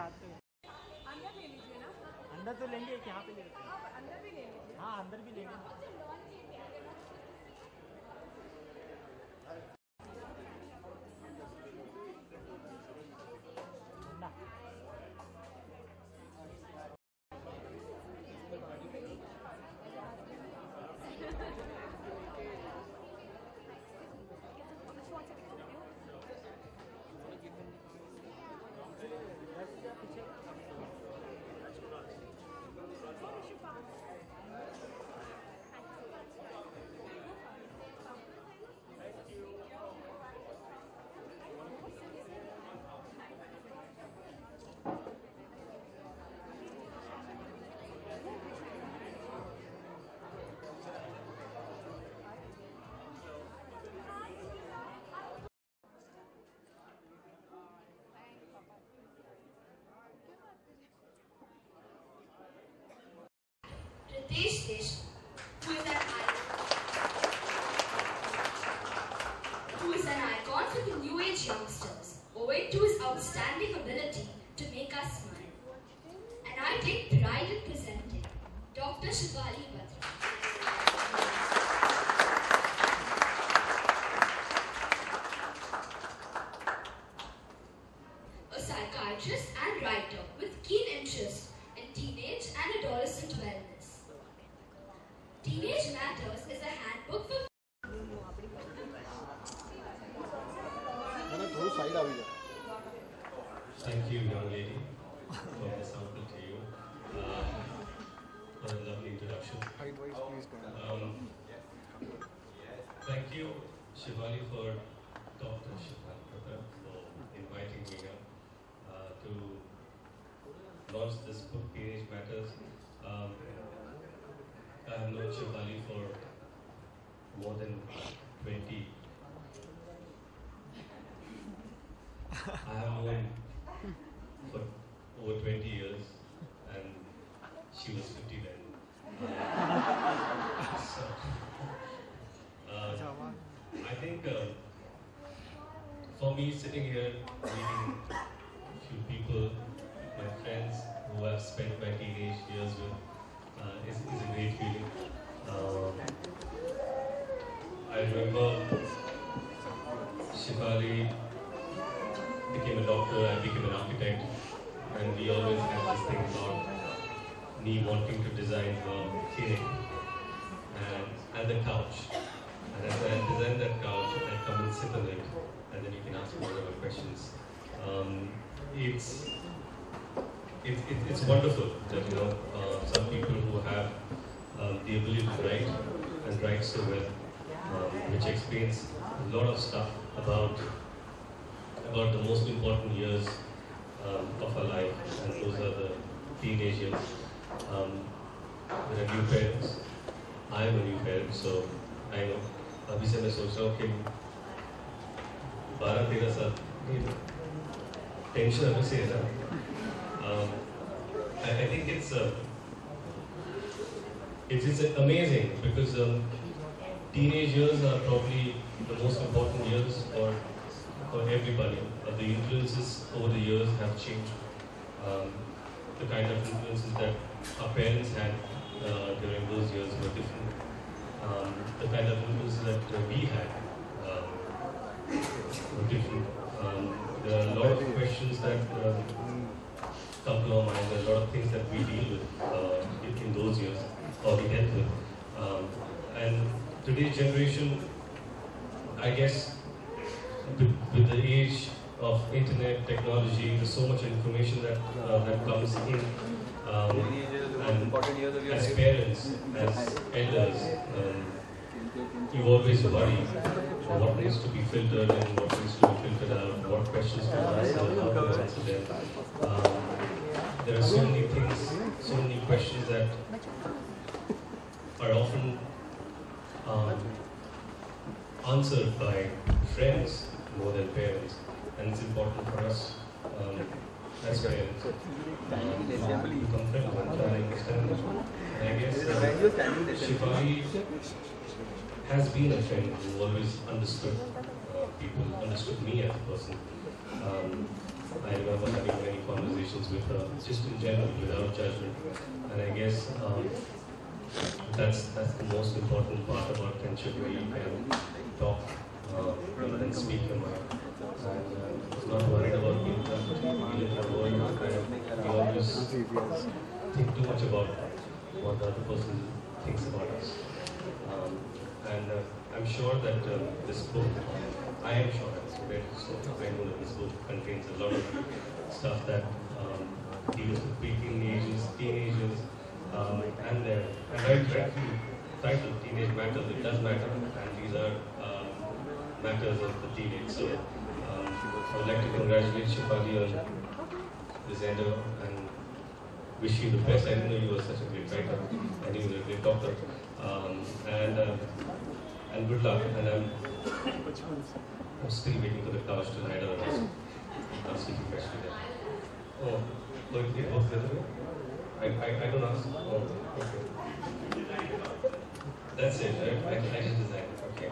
साथ में अंदर ले लीजिए ना। अंदर तो लेंगे, यहाँ पे ले लेते हैं। हाँ, अंदर भी ले लीजिए। हाँ अंदर भी लेंगे। Ritesh Deshmukh, who is an icon for the new age youngsters, owing to his outstanding ability to make us smile. And I take pride in presenting Dr. Shivali Batra. A psychiatrist and writer with keen interest in teenage and adolescent wellness. Teenage Matters is a handbook for Thank you, young lady, for the sample to you. For a lovely introduction. Thank you, Shivali, for Dr. Shivali Batra, for inviting me here to launch this book, Teenage Matters. I have known Shivali for more than 20. I have known for over 20 years, and she was 50 then. So, I think for me, sitting here meeting a few people, my friends who I've spent my teenage years with, is a great feeling. I remember Shivali became a doctor, I became an architect, and we always had this thing about me wanting to design a clinic and the couch. And as I designed that couch, I'd come and sit on it, and then you can ask me whatever questions. It's wonderful that some people who have the ability to write and write so well, which explains a lot of stuff about the most important years of our life, and those are the teenage years. There are new parents. I am a new parent, so I know. अभी से मैं सोच रहा हूँ कि 12-13 साल tension अभी से है ना. I think it's amazing because teenage years are probably the most important years for everybody. The influences over the years have changed. The kind of influences that our parents had during those years were different. The kind of influences that we had were different. There are a lot of questions that come to our mind. There are a lot of things that we deal with in those years, or we dealt with. And today's generation, I guess, with the age of internet technology, there's so much information that comes in. And as parents, as elders, you always worry what needs to be filtered in, what needs to be filtered out, what questions to answer, how to answer them. There are so many things, so many questions that are often answered by friends more than parents, and it's important for us as parents to become friends and try and understand them. And I guess Shivali has been a friend who always understood people, understood me as a person. I remember having many conversations with her, just in general, without judgment. And I guess that's the most important part about friendship, where you can talk and speak your mind. And not worried about being perfect. We live in a world where we always think too much about what the other person thinks about us. And I'm sure that this book, I am sure that I know that this book contains a lot of stuff that deals with teenagers, and rightfully titled Teenage Matters. It does matter, and these are matters of the teenage. So I would like to congratulate Shefali on this endeavor and wish you the best. I didn't know you were such a great writer, and you were a great doctor. And good luck. And I'm still waiting for the couch to lie down. I'll see you fresh today. Oh, it was the other way? I don't ask. Oh, okay. That's it, right? I just designed it. Okay.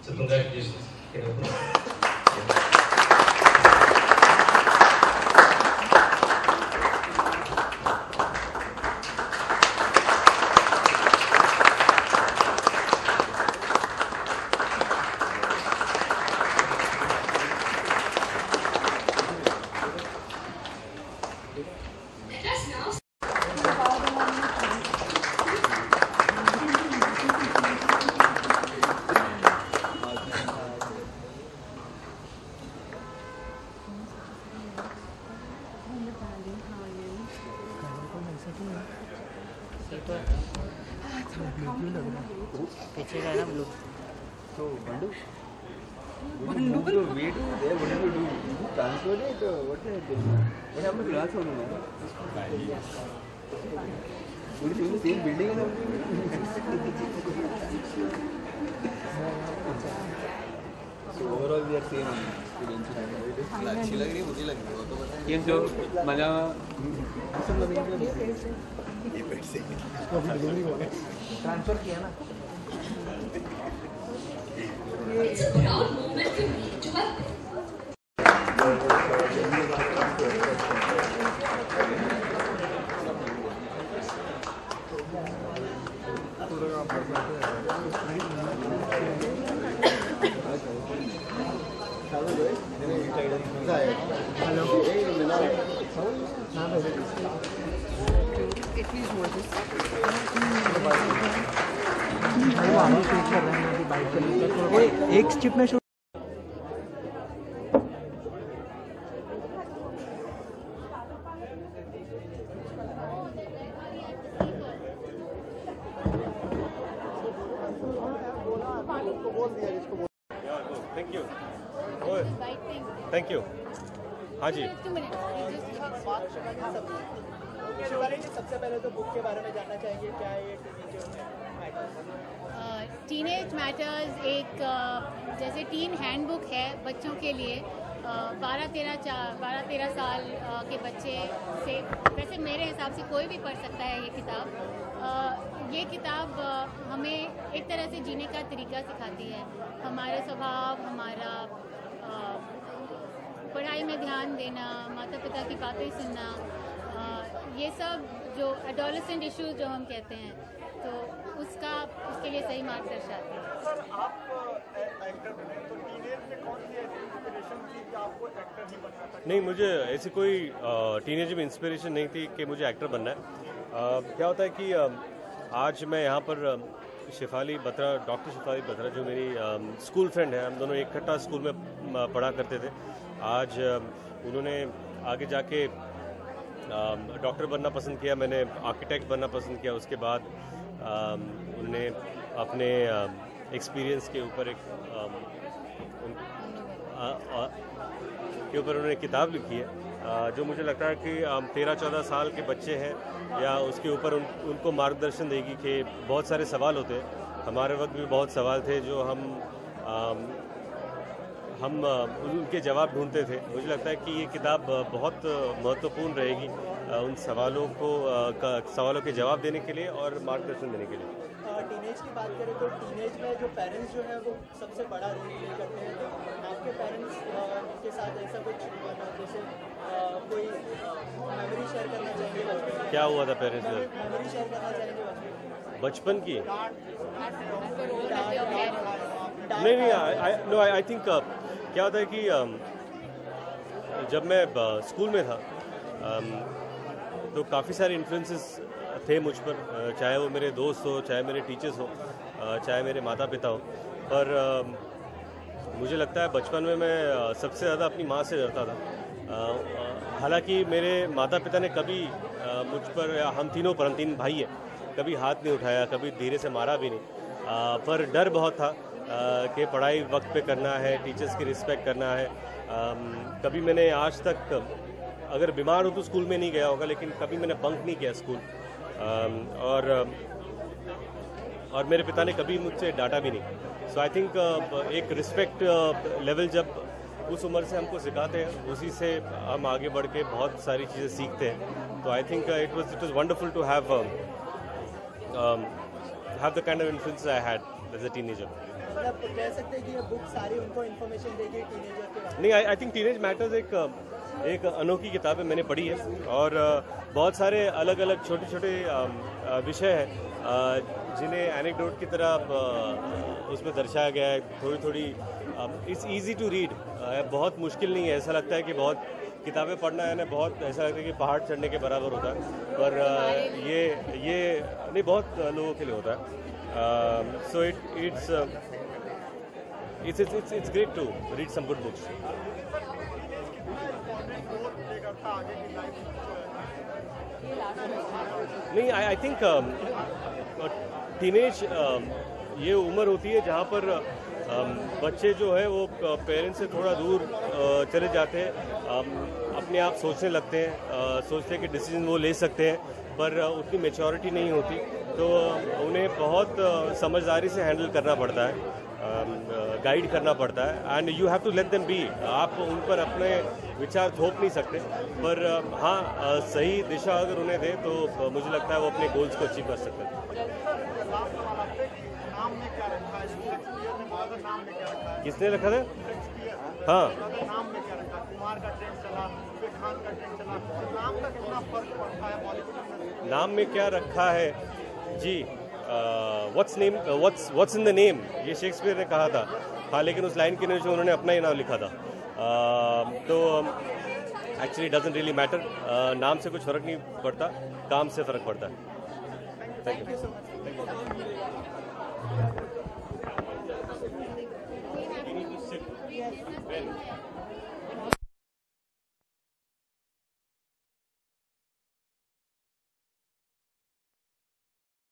So congratulations. Can I open it? Let us now पीछे का ना blue So, Bandu? So, we do, they want to do transfer it, what are they doing? What happened to last one? Would you in the same building or something? So, overall we are same students. अच्छी लग रही है, मुझे लग रही है, वो तो पता है। केम जो मजा सब लगेंगे ये बैठ से ट्रांसफर किया ना It's a proud moment for me to have एक स्ट्रिप में थैंक यू हाँ जी सबसे पहले तो बुक के बारे में जानना चाहेंगे क्या ये टीनेज मैटर्स एक जैसे टीन हैंडबुक है बच्चों के लिए 12-13 साल के बच्चे से वैसे मेरे हिसाब से कोई भी पढ़ सकता है ये किताब हमें एक तरह से जीने का तरीका सिखाती है हमारा स्वभाव हमारा पढ़ाई में ध्यान देना माता पिता की बातें सुनना ये सब जो एडोलेसेंट इश्यूज जो हम कहते हैं तो उसके लिए सही मार्ग दर्शाते हैं। सर आप एक्टर बने तो टीनेज में कौन सी ऐसी इंस्पिरेशन थी कि आपको एक्टर ही बनना था? नहीं मुझे ऐसी कोई टीनेज में इंस्पिरेशन नहीं थी कि मुझे एक्टर बनना है। क्या होता है कि आज मैं यहाँ पर शेफाली बत्रा डॉक्टर शेफाली बत्रा जो मेरी स्कूल फ्रेंड है हम दोनों इकट्ठा स्कूल में पढ़ा करते थे। आज उन्होंने आगे जाके डॉक्टर बनना पसंद किया मैंने आर्किटेक्ट बनना पसंद किया उसके बाद उन्होंने अपने एक्सपीरियंस के ऊपर उन्होंने किताब लिखी है जो मुझे लगता है कि 13-14 साल के बच्चे हैं या उसके ऊपर उनको मार्गदर्शन देगी कि बहुत सारे सवाल होते हैं हमारे वक्त भी बहुत सवाल थे जो हम उनके जवाब ढूंढते थे। मुझे लगता है कि ये किताब बहुत महत्वपूर्ण रहेगी उन सवालों के जवाब देने के लिए और मार्गदर्शन देने के लिए। टीनेज की बात करें तो टीनेज में जो पेरेंट्स जो है वो सबसे बड़ा रोल प्ले करते हैं। तो आपके पेरेंट्स के साथ ऐसा कुछ जैसे कोई मेमोरी शेयर करना चाहेंगे बचपन की? क्या हुआ था पेरेंट्स से? मेमोरी शेयर करना चाहेंगे बचपन की? डांट? नहीं, आई थिंक क्या होता है कि जब मैं स्कूल में था तो काफ़ी सारे इन्फ्लुएंसेस थे मुझ पर, चाहे वो मेरे दोस्त हो, चाहे मेरे टीचर्स हो, चाहे मेरे माता पिता हो। पर मुझे लगता है बचपन में मैं सबसे ज़्यादा अपनी माँ से डरता था। हालांकि मेरे माता पिता ने कभी मुझ पर, हम तीनों पर, हम 3 भाई हैं, कभी हाथ नहीं उठाया, कभी धीरे से मारा भी नहीं, पर डर बहुत था कि पढ़ाई वक्त पे करना है, टीचर्स की रिस्पेक्ट करना है। कभी मैंने आज तक, अगर बीमार हो तो स्कूल में नहीं गया होगा, लेकिन कभी मैंने बंक नहीं किया स्कूल। और मेरे पिता ने कभी मुझसे डांटा भी नहीं। सो आई थिंक एक रिस्पेक्ट लेवल जब उस उम्र से हमको सिखाते हैं, उसी से हम आगे बढ़ के बहुत सारी चीज़ें सीखते हैं। तो I think it was wonderful to have the kind of influence I had as a teenager. मतलब कह सकते हैं कि ये बुक सारी उनको इन्फॉर्मेशन देगी टीनेजर के बारे में? नहीं, आई थिंक टीनेज मैटर्स एक अनोखी किताब है, मैंने पढ़ी है, और बहुत सारे अलग अलग छोटे छोटे विषय हैं जिन्हें एनेक्डोट की तरह उसमें दर्शाया गया है। थोड़ी थोड़ी इट्स इजी टू रीड, बहुत मुश्किल नहीं है। ऐसा लगता है कि बहुत किताबें पढ़ना है ना, बहुत ऐसा लगता है कि पहाड़ चढ़ने के बराबर होता है, पर ये नहीं, बहुत लोगों के लिए होता है। सो it's great to read some good books. नहीं, आई थिंक टीनेज ये उम्र होती है जहाँ पर बच्चे जो है वो पेरेंट्स से थोड़ा दूर चले जाते हैं, अपने आप सोचने लगते हैं, सोचते हैं कि डिसीजन वो ले सकते हैं, पर उतनी मैच्योरिटी नहीं होती, तो उन्हें बहुत समझदारी से हैंडल करना पड़ता है, गाइड करना पड़ता है। And you have to let them be. आप उन पर अपने विचार थोप नहीं सकते, पर हाँ, सही दिशा अगर उन्हें दें तो मुझे लगता है वो अपने गोल्स को अचीव कर सकते हैं। किसने रखा था? हाँ, नाम में क्या रखा? कुमार का ट्रेंड चला, फिर खान का ट्रेंड चला, तो नाम का कितना फर्क पड़ता है बॉलीवुड में? नाम में क्या रखा है जी? व्हाट्स इन द नेम, ये शेक्सपियर ने कहा था। हाँ, लेकिन उस लाइन के नीचे उन्होंने अपना ही नाम लिखा था। तो एक्चुअली डजंट रियली मैटर, नाम से कुछ फर्क नहीं पड़ता, काम से फर्क पड़ता है। Thank you so much.